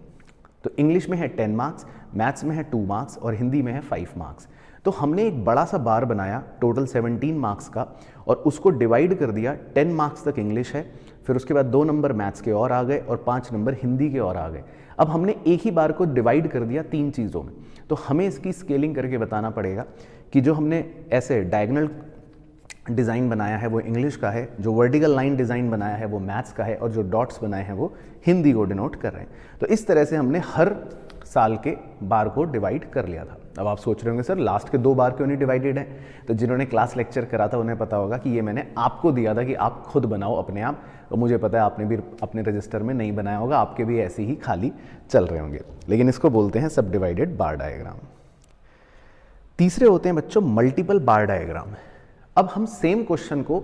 तो इंग्लिश में है 10 मार्क्स, मैथ्स में है 2 मार्क्स और हिंदी में है 5 मार्क्स। तो हमने एक बड़ा सा बार बनाया टोटल 17 मार्क्स का, और उसको डिवाइड कर दिया। 10 मार्क्स तक इंग्लिश है, फिर उसके बाद 2 नंबर मैथ्स के और आ गए और 5 नंबर हिंदी के और आ गए। अब हमने एक ही बार को डिवाइड कर दिया 3 चीज़ों में। तो हमें इसकी स्केलिंग करके बताना पड़ेगा कि जो हमने ऐसे डायगोनल डिज़ाइन बनाया है वो इंग्लिश का है, जो वर्टिकल लाइन डिज़ाइन बनाया है वो मैथ्स का है, और जो डॉट्स बनाए हैं वो हिंदी को डिनोट कर रहे हैं। तो इस तरह से हमने हर साल के बार को डिवाइड कर लिया था। अब आप सोच रहे होंगे सर लास्ट के 2 बार क्यों नहीं डिवाइडेड हैं? तो जिन्होंने क्लास लेक्चर करा था उन्हें पता होगा कि ये मैंने आपको दिया था कि आप खुद बनाओ अपने आप। और मुझे पता है आपने भी अपने रजिस्टर में नहीं बनाया होगा, आपके भी ऐसे ही खाली चल रहे होंगे। लेकिन इसको बोलते हैं सब डिवाइडेड बार डायग्राम। तीसरे होते हैं बच्चों मल्टीपल बार डायग्राम। अब हम सेम क्वेश्चन को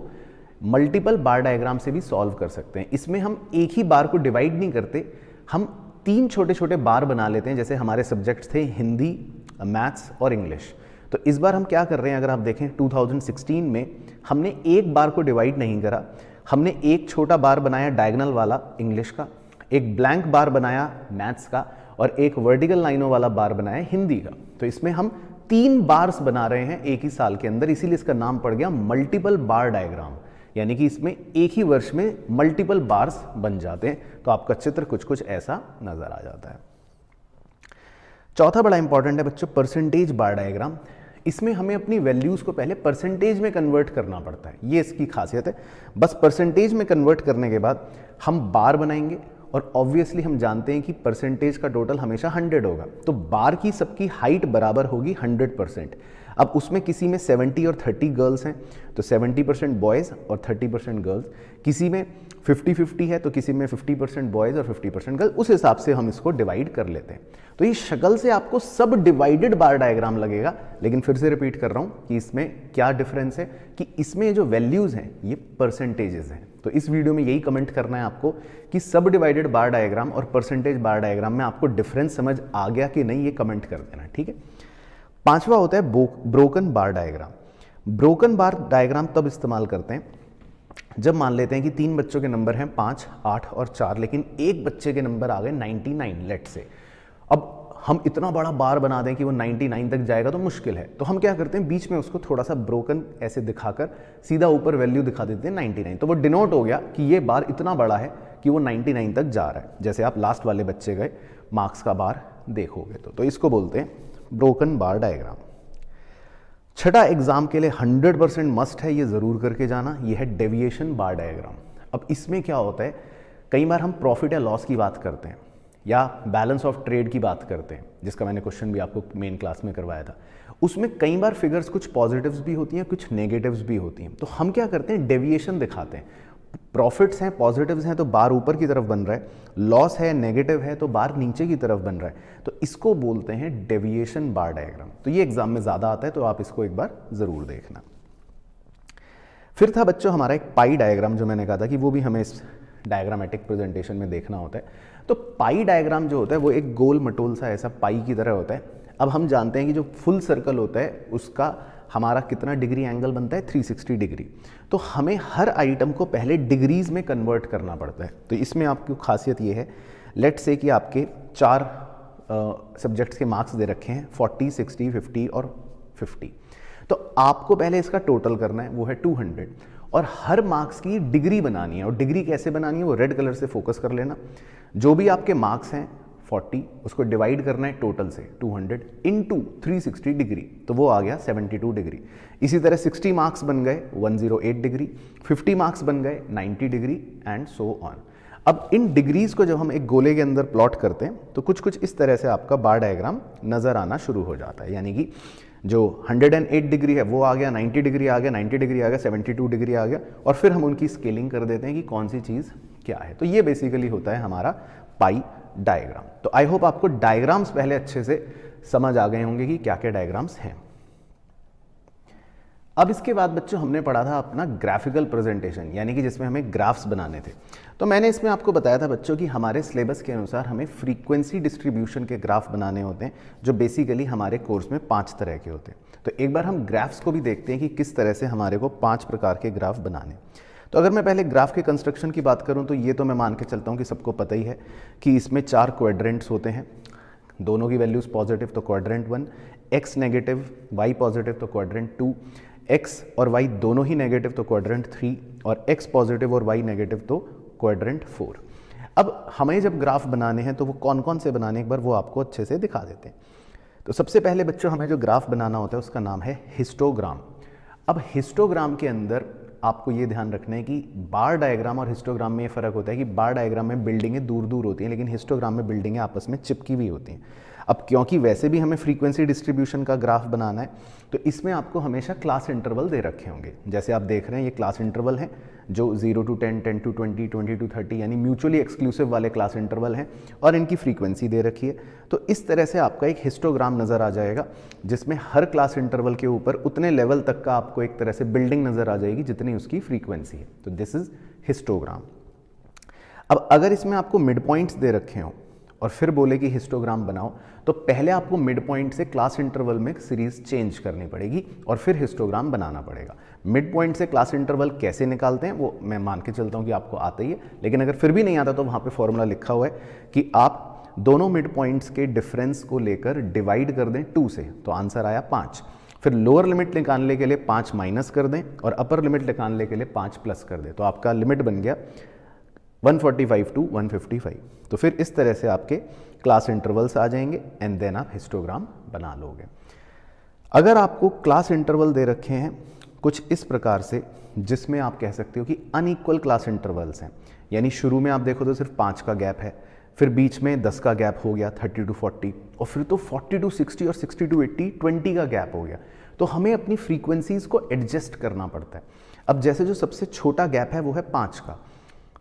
मल्टीपल बार डायग्राम से भी सॉल्व कर सकते हैं। इसमें हम एक ही बार को डिवाइड नहीं करते, हम 3 छोटे छोटे बार बना लेते हैं। जैसे हमारे सब्जेक्ट्स थे हिंदी, मैथ्स और इंग्लिश। तो इस बार हम क्या कर रहे हैं, अगर आप देखें 2016 में हमने एक बार को डिवाइड नहीं करा। हमने एक छोटा बार बनाया डायगोनल वाला इंग्लिश का, एक ब्लैंक बार बनाया मैथ्स का, और एक वर्टिकल लाइनों वाला बार बनाया हिंदी का। तो इसमें हम 3 बार्स बना रहे हैं एक ही साल के अंदर, इसीलिए इसका नाम पड़ गया मल्टीपल बार डायग्राम। यानी कि इसमें एक ही वर्ष में मल्टीपल बार्स बन जाते हैं। तो आपका चित्र कुछ कुछ ऐसा नजर आ जाता है। चौथा बड़ा इंपॉर्टेंट है बच्चों परसेंटेज बार डायग्राम। इसमें हमें अपनी वैल्यूज को पहले परसेंटेज में कन्वर्ट करना पड़ता है, ये इसकी खासियत है। बस परसेंटेज में कन्वर्ट करने के बाद हम बार बनाएंगे, और ऑब्वियसली हम जानते हैं कि परसेंटेज का टोटल हमेशा 100 होगा। तो बार की सबकी हाइट बराबर होगी 100%। अब उसमें किसी में 70 और 30 गर्ल्स हैं तो 70% बॉयज़ और 30% गर्ल्स, किसी में 50-50 है तो किसी में 50% बॉयज़ और 50% गर्ल्स, उस हिसाब से हम इसको डिवाइड कर लेते हैं। तो ये शक्ल से आपको सब डिवाइडेड बार डायग्राम लगेगा, लेकिन फिर से रिपीट कर रहा हूँ कि इसमें क्या डिफरेंस है कि इसमें जो वैल्यूज़ हैं ये परसेंटेजेस हैं। तो इस वीडियो में यही कमेंट करना है आपको कि सब डिवाइडेड बार डायग्राम और परसेंटेज बार डायग्राम में आपको डिफरेंस समझ आ गया कि नहीं, ये कमेंट कर देना, ठीक है। 5वां होता है ब्रोकन बार डायग्राम। ब्रोकन बार डायग्राम तब इस्तेमाल करते हैं जब मान लेते हैं कि 3 बच्चों के नंबर हैं 5, 8 और 4, लेकिन एक बच्चे के नंबर आ गए 99 लेट से। अब हम इतना बड़ा बार बना दें कि वो 99 तक जाएगा तो मुश्किल है। तो हम क्या करते हैं, बीच में उसको थोड़ा सा ब्रोकन ऐसे दिखाकर सीधा ऊपर वैल्यू दिखा देते हैं 99। तो वो डिनोट हो गया कि ये बार इतना बड़ा है कि वो 99 तक जा रहा है। जैसे आप लास्ट वाले बच्चे गए मार्क्स का बार देखोगे तो इसको बोलते हैं ब्रोकन बार डायग्राम। छठा एग्जाम के लिए 100% मस्ट है, ये ज़रूर करके जाना, ये है डेविएशन बार डायग्राम। अब इसमें क्या होता है, कई बार हम प्रॉफिट या लॉस की बात करते हैं या बैलेंस ऑफ ट्रेड की बात करते हैं, जिसका मैंने क्वेश्चन भी आपको मेन क्लास में करवाया था। उसमें कई बार फिगर्स कुछ पॉजिटिव्स भी होती हैं, कुछ नेगेटिव्स भी होती हैं। तो हम क्या करते हैं, डेविएशन दिखाते हैं। प्रॉफिट्स हैं, पॉजिटिव्स हैं तो बार ऊपर की तरफ बन रहा है, लॉस है, नेगेटिव है तो बार नीचे की तरफ बन रहा है। तो इसको बोलते हैं डेविएशन बार डायग्राम। तो ये एग्जाम में ज़्यादा आता है, तो आप इसको एक बार ज़रूर देखना। फिर था बच्चों हमारा एक पाई डायग्राम, जो मैंने कहा था कि वो भी हमें इस डायग्रामेटिक प्रेजेंटेशन में देखना होता है। तो पाई डायग्राम जो होता है वो एक गोल मटोल सा ऐसा पाई की तरह होता है। अब हम जानते हैं कि जो फुल सर्कल होता है उसका हमारा कितना डिग्री एंगल बनता है, 360 डिग्री। तो हमें हर आइटम को पहले डिग्रीज में कन्वर्ट करना पड़ता है। तो इसमें आपकी खासियत ये है, लेट्स से कि आपके 4 सब्जेक्ट्स के मार्क्स दे रखे हैं, 40, 60, 50 और 50। तो आपको पहले इसका टोटल करना है, वो है 200, और हर मार्क्स की डिग्री बनानी है। और डिग्री कैसे बनानी है वो रेड कलर से फोकस कर लेना। जो भी आपके मार्क्स हैं 40, उसको डिवाइड करना है टोटल से 200 इंटू 360 डिग्री, तो वो आ गया 72 डिग्री। इसी तरह 60 मार्क्स बन गए 108 डिग्री, 50 मार्क्स बन गए 90 डिग्री एंड सो ऑन। अब इन डिग्रीज को जब हम एक गोले के अंदर प्लॉट करते हैं तो कुछ कुछ इस तरह से आपका बार डायग्राम नजर आना शुरू हो जाता है। यानी कि जो 108 डिग्री है वो आ गया, 90 डिग्री आ गया, 90 डिग्री आ गया, 72 डिग्री आ गया, और फिर हम उनकी स्केलिंग कर देते हैं कि कौन सी चीज़ क्या है। तो ये बेसिकली होता है हमारा पाई डायग्राम। तो आई होप आपको डायग्राम्स पहले अच्छे से समझ आ गए होंगे कि क्या क्या डायग्राम्स हैं। अब इसके बाद बच्चों हमने पढ़ा था अपना ग्राफिकल प्रेजेंटेशन, यानी कि जिसमें हमें ग्राफ्स बनाने थे। तो मैंने इसमें आपको बताया था बच्चों कि हमारे सिलेबस के अनुसार हमें फ्रीक्वेंसी डिस्ट्रीब्यूशन के ग्राफ बनाने होते हैं, जो बेसिकली हमारे कोर्स में 5 तरह के होते हैं। तो एक बार हम ग्राफ्स को भी देखते हैं कि किस तरह से हमारे को 5 प्रकार के ग्राफ बनाने। तो अगर मैं पहले ग्राफ के कंस्ट्रक्शन की बात करूं तो ये तो मैं मान के चलता हूं कि सबको पता ही है कि इसमें 4 क्वाड्रेंट्स होते हैं, दोनों की वैल्यूज पॉजिटिव तो quadrant 1, x negative y positive तो क्वाड्रेंट 2, एक्स और वाई दोनों ही नेगेटिव तो क्वाड्रेंट 3, और एक्स पॉजिटिव और वाई नेगेटिव तो क्वाड्रेंट 4। अब हमें जब ग्राफ बनाने हैं तो वो कौन कौन से बनाने, एक बार वो आपको अच्छे से दिखा देते हैं। तो सबसे पहले बच्चों हमें जो ग्राफ बनाना होता है उसका नाम है हिस्टोग्राम। अब हिस्टोग्राम के अंदर आपको ये ध्यान रखना है कि बार डायग्राम और हिस्टोग्राम में ये फ़र्क होता है कि बार डायग्राम में बिल्डिंगें दूर दूर होती हैं, लेकिन हिस्टोग्राम में बिल्डिंगें आपस में चिपकी हुई होती हैं। अब क्योंकि वैसे भी हमें फ्रीक्वेंसी डिस्ट्रीब्यूशन का ग्राफ बनाना है, तो इसमें आपको हमेशा क्लास इंटरवल दे रखे होंगे। जैसे आप देख रहे हैं ये क्लास इंटरवल हैं जो 0 to 10, 10 to 20, 20 to 30 यानी म्यूचुअली एक्सक्लूसिव वाले क्लास इंटरवल हैं, और इनकी फ्रीक्वेंसी दे रखी है। तो इस तरह से आपका एक हिस्टोग्राम नज़र आ जाएगा, जिसमें हर क्लास इंटरवल के ऊपर उतने लेवल तक का आपको एक तरह से बिल्डिंग नज़र आ जाएगी जितनी उसकी फ्रीक्वेंसी है। तो दिस इज हिस्टोग्राम। अब अगर इसमें आपको मिड पॉइंट्स दे रखे हों और फिर बोले कि हिस्टोग्राम बनाओ, तो पहले आपको मिड पॉइंट से क्लास इंटरवल में सीरीज चेंज करनी पड़ेगी और फिर हिस्टोग्राम बनाना पड़ेगा। मिड पॉइंट से क्लास इंटरवल कैसे निकालते हैं वो मैं मान के चलता हूं कि आपको आता ही है, लेकिन अगर फिर भी नहीं आता तो वहां पे फॉर्मूला लिखा हुआ है कि आप दोनों मिड पॉइंट्स के डिफरेंस को लेकर डिवाइड कर दें 2 से, तो आंसर आया 5। फिर लोअर लिमिट निकालने के लिए 5 माइनस कर दें और अपर लिमिट निकालने के लिए 5 प्लस कर दें, तो आपका लिमिट बन गया 145 to 155। तो फिर इस तरह से आपके क्लास इंटरवल्स आ जाएंगे एंड देन आप हिस्टोग्राम बना लोगे। अगर आपको क्लास इंटरवल दे रखे हैं कुछ इस प्रकार से, जिसमें आप कह सकते हो कि अनइक्वल क्लास इंटरवल्स हैं, यानी शुरू में आप देखो तो सिर्फ 5 का गैप है, फिर बीच में 10 का गैप हो गया 30 to 40, और फिर तो 40 to 60 और 60 to 80 20 का गैप हो गया। तो हमें अपनी फ्रीक्वेंसीज को एडजस्ट करना पड़ता है। अब जैसे जो सबसे छोटा गैप है वो है 5 का,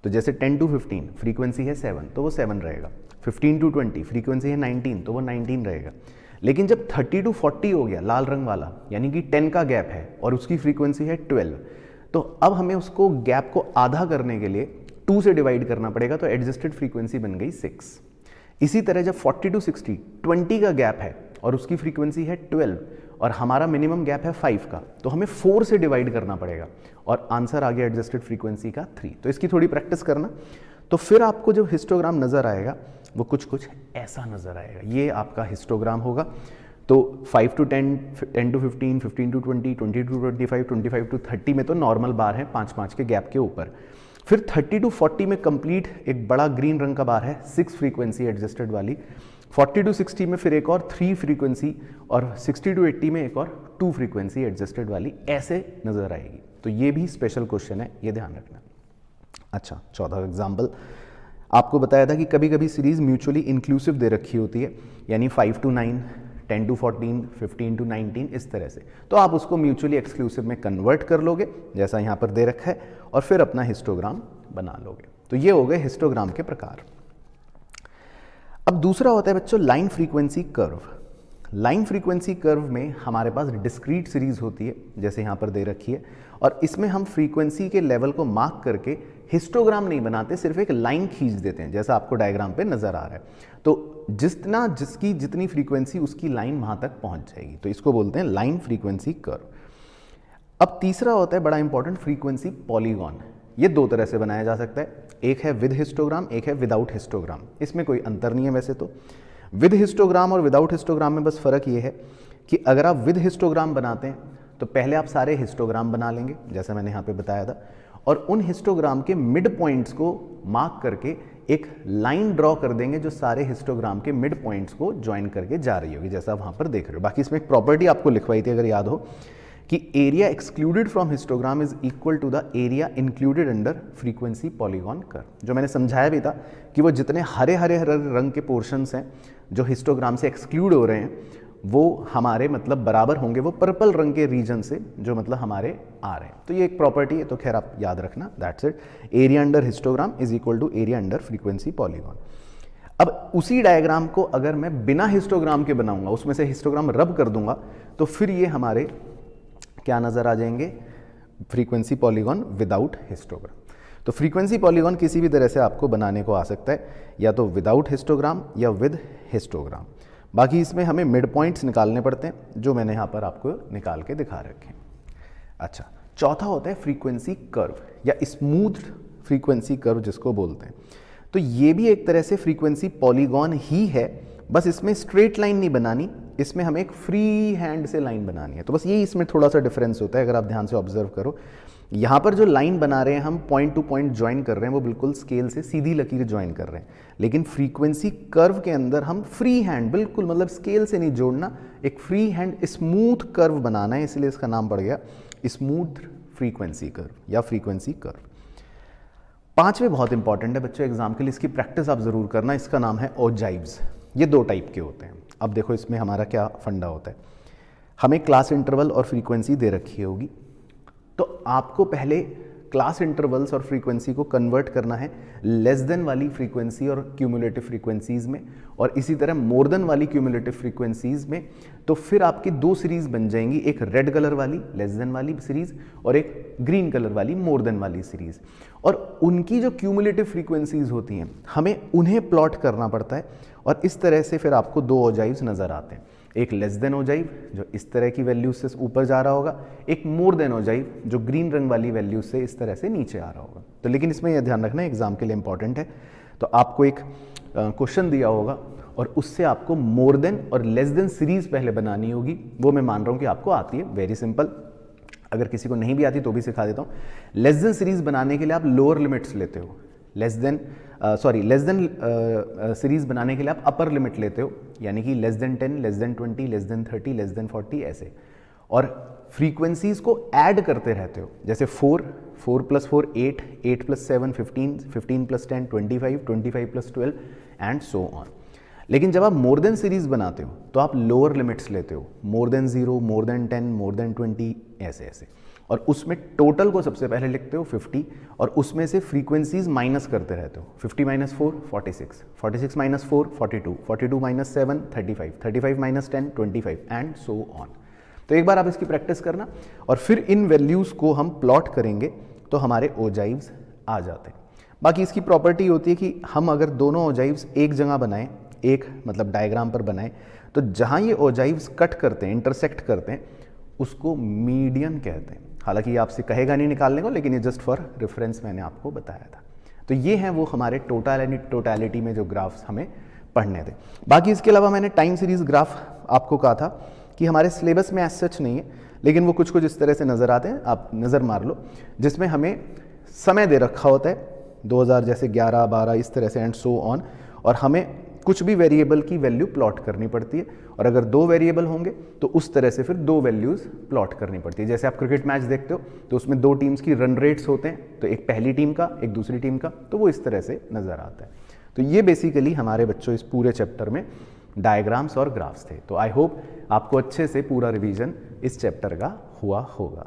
तो जैसे 10 to 15 फ्रीक्वेंसी है 7 तो वो 7 रहेगा, 15 to 20 फ्रीक्वेंसी है 19 तो वो 19 रहेगा। लेकिन जब 30 to 40 हो गया लाल रंग वाला, यानी कि 10 का गैप है और उसकी फ्रीक्वेंसी है 12, तो अब हमें उसको गैप को आधा करने के लिए 2 से डिवाइड करना पड़ेगा, तो एडजस्टेड फ्रीक्वेंसी बन गई 6। इसी तरह जब 40 to 60 20 का गैप है और उसकी फ्रीक्वेंसी है 12 और हमारा मिनिमम गैप है 5 का, तो हमें 4 से डिवाइड करना पड़ेगा और आंसर आ गया एडजस्टेड फ्रीक्वेंसी का 3। तो इसकी थोड़ी प्रैक्टिस करना, तो फिर आपको जो हिस्टोग्राम नजर आएगा वो कुछ कुछ ऐसा नज़र आएगा। ये आपका हिस्टोग्राम होगा। तो 5 to 10, 10 to 15, 15 to 20, 20 to 25, 25 to 30 में तो नॉर्मल बार है 5-5 के गैप के ऊपर। फिर 30 to 40 में कंप्लीट एक बड़ा ग्रीन रंग का बार है 6 फ्रीक्वेंसी एडजस्टेड वाली। 40 to 60 में फिर एक और 3 फ्रीक्वेंसी, और 60 to 80 में एक और 2 फ्रीक्वेंसी एडजस्टेड वाली ऐसे नज़र आएगी। तो ये भी स्पेशल क्वेश्चन है, ये ध्यान रखना। अच्छा, 14 एग्जाम्पल आपको बताया था कि कभी कभी सीरीज म्यूचुअली इंक्लूसिव दे रखी होती है, यानी 5 to 9, 10 to 14, 15 to 19 इस तरह से। तो आप उसको म्यूचुअली एक्सक्लूसिव में कन्वर्ट कर लोगे जैसा यहाँ पर दे रखा है, और फिर अपना हिस्टोग्राम बना लोगे। तो ये हो गए हिस्टोग्राम के प्रकार। अब दूसरा होता है बच्चों line frequency curve. Line frequency curve में हमारे पास डिस्क्रीट सीरीज होती है जैसे यहाँ पर दे रखी है, और इसमें हम फ्रीक्वेंसी के लेवल को मार्क करके हिस्टोग्राम नहीं बनाते, सिर्फ एक लाइन खींच देते हैं जैसा आपको डायग्राम पे नजर आ रहा है। तो जिसकी जितनी फ्रीक्वेंसी उसकी लाइन वहां तक पहुंच जाएगी, तो इसको बोलते हैं लाइन फ्रीक्वेंसी कर्व। अब तीसरा होता है बड़ा इंपॉर्टेंट फ्रीक्वेंसी पॉलीगॉन। ये दो तरह से बनाया जा सकता है, एक है विद हिस्टोग्राम, एक है विदाउट हिस्टोग्राम। इसमें कोई अंतर नहीं है वैसे तो। विद हिस्टोग्राम और विदाउट हिस्टोग्राम में बस फर्क ये है कि अगर आप विद हिस्टोग्राम बनाते हैं तो पहले आप सारे हिस्टोग्राम बना लेंगे जैसा मैंने यहाँ पे बताया था, और उन हिस्टोग्राम के मिड पॉइंट्स को मार्क करके एक लाइन ड्रॉ कर देंगे जो सारे हिस्टोग्राम के मिड पॉइंट्स को ज्वाइन करके जा रही होगी जैसा आप वहाँ पर देख रहे हो। बाकी इसमें एक प्रॉपर्टी आपको लिखवाई थी अगर याद हो कि area excluded from histogram is equal to the area included under frequency polygon curve. जो मैंने समझाया भी था कि वो जितने हरे हरे हरे रंग के पोर्शंस हैं जो हिस्टोग्राम से एक्सक्लूड हो रहे हैं वो हमारे मतलब बराबर होंगे वो पर्पल रंग के रीजन से जो मतलब हमारे आ रहे हैं। तो ये एक प्रॉपर्टी है, तो खैर आप याद रखना, that's it. Area under histogram is equal to area under frequency polygon. अब उसी डायग्राम को अगर मैं बिना हिस्टोग्राम के बनाऊंगा, उसमें से हिस्टोग्राम रब कर दूंगा, तो फिर ये हमारे क्या नजर आ जाएंगे, फ्रीक्वेंसी पॉलीगॉन विदाउट हिस्टोग्राम। तो फ्रीक्वेंसी पॉलीगॉन किसी भी तरह से आपको बनाने को आ सकता है, या तो विदाउट हिस्टोग्राम या विद हिस्टोग्राम। बाकी इसमें हमें मिड पॉइंट्स निकालने पड़ते हैं जो मैंने यहाँ पर आपको निकाल के दिखा रखे हैं। अच्छा, चौथा होता है फ्रीक्वेंसी कर्व या स्मूथ फ्रीक्वेंसी कर्व जिसको बोलते हैं। तो ये भी एक तरह से फ्रीक्वेंसी पॉलीगॉन ही है, बस इसमें स्ट्रेट लाइन नहीं बनानी, इसमें हमें एक फ्री हैंड से लाइन बनानी है। तो बस यही इसमें थोड़ा सा डिफरेंस होता है। अगर आप ध्यान से ऑब्जर्व करो, यहाँ पर जो लाइन बना रहे हैं हम पॉइंट टू पॉइंट ज्वाइन कर रहे हैं, वो बिल्कुल स्केल से सीधी लकीर ज्वाइन कर रहे हैं, लेकिन फ्रीक्वेंसी कर्व के अंदर हम फ्री हैंड बिल्कुल मतलब स्केल से नहीं जोड़ना, एक फ्री हैंड स्मूथ कर्व बनाना है, इसलिए इसका नाम पड़ गया स्मूथ फ्रीक्वेंसी कर्व या फ्रीक्वेंसी कर्व। पांचवें बहुत इंपॉर्टेंट है बच्चों एग्जाम के लिए, इसकी प्रैक्टिस आप जरूर करना, इसका नाम है ओजाइव्स। ये दो टाइप के होते हैं। अब देखो इसमें हमारा क्या फंडा होता है, हमें क्लास इंटरवल और फ्रीक्वेंसी दे रखी होगी, तो आपको पहले क्लास इंटरवल्स और फ्रीक्वेंसी को कन्वर्ट करना है लेस देन वाली फ्रीक्वेंसी और क्यूमुलेटिव फ्रीक्वेंसीज में, और इसी तरह मोर देन वाली क्यूमुलेटिव फ्रीक्वेंसीज में। तो फिर आपकी दो सीरीज बन जाएंगी, एक रेड कलर वाली लेस देन वाली सीरीज और एक ग्रीन कलर वाली मोर देन वाली सीरीज। और उनकी जो क्यूमुलेटिव फ्रीक्वेंसीज होती हैं हमें उन्हें प्लॉट करना पड़ता है, और इस तरह से फिर आपको दो ओजाइव्स नजर आते हैं, एक लेस देन ओजाइव जो इस तरह की वैल्यू से ऊपर जा रहा होगा, एक मोर देन ओजाइव जो ग्रीन रंग वाली वैल्यू से इस तरह से नीचे आ रहा होगा। तो लेकिन इसमें यह ध्यान रखना एग्जाम के लिए इंपॉर्टेंट है। तो आपको एक क्वेश्चन दिया होगा और उससे आपको मोर देन और लेस देन सीरीज पहले बनानी होगी, वो मैं मान रहा हूँ कि आपको आती है, वेरी सिंपल। अगर किसी को नहीं भी आती तो भी सिखा देता हूँ। लेस देन सीरीज बनाने के लिए आप लोअर लिमिट्स लेते हो, लेस देन सीरीज बनाने के लिए आप अपर लिमिट लेते हो, यानी कि less than 10, less than 20, less than 30, less than 40 ऐसे, और फ्रीक्वेंसीज को ऐड करते रहते हो, जैसे 4, 4 + 4 8, 8 + 7 15, 15 + 10 25, 25 + 12 एंड सो ऑन। लेकिन जब आप मोर देन सीरीज बनाते हो तो आप लोअर लिमिट्स लेते हो, more than 0, more than 10, more than 20 ऐसे ऐसे, और उसमें टोटल को सबसे पहले लिखते हो 50, और उसमें से फ्रीक्वेंसीज माइनस करते रहते हो। 50 - 4 46, 46 - 4 42, 42 - 7 35, 35 - 10 25 एंड सो ऑन। तो एक बार आप इसकी प्रैक्टिस करना, और फिर इन वैल्यूज़ को हम प्लॉट करेंगे तो हमारे ओजाइव्स आ जाते हैं। बाकी इसकी प्रॉपर्टी होती है कि हम अगर दोनों ओजाइव्स एक जगह बनाएं, एक मतलब डायग्राम पर बनाएं, तो जहाँ ये ओजाइव्स कट करते हैं, इंटरसेक्ट करते हैं, उसको मीडियन कहते हैं। हालांकि ये आपसे कहेगा नहीं निकालने को, लेकिन ये जस्ट फॉर रेफरेंस मैंने आपको बताया था। तो ये हैं वो हमारे टोटलिटी में जो ग्राफ्स हमें पढ़ने थे। बाकी इसके अलावा मैंने टाइम सीरीज़ ग्राफ आपको कहा था कि हमारे सिलेबस में एज सच नहीं है, लेकिन वो कुछ कुछ इस तरह से नज़र आते हैं, आप नज़र मार लो, जिसमें हमें समय दे रखा होता है 2000 जैसे 11, 12 इस तरह से एंड सो ऑन, और हमें कुछ भी वेरिएबल की वैल्यू प्लॉट करनी पड़ती है, और अगर 2 वेरिएबल होंगे तो उस तरह से फिर 2 वैल्यूज़ प्लॉट करनी पड़ती है। जैसे आप क्रिकेट मैच देखते हो तो उसमें 2 टीम्स की रन रेट्स होते हैं, तो एक पहली टीम का एक दूसरी टीम का, तो वो इस तरह से नज़र आता है। तो ये बेसिकली हमारे बच्चों इस पूरे चैप्टर में डायग्राम्स और ग्राफ्स थे। तो आई होप आपको अच्छे से पूरा रिवीजन इस चैप्टर का हुआ होगा।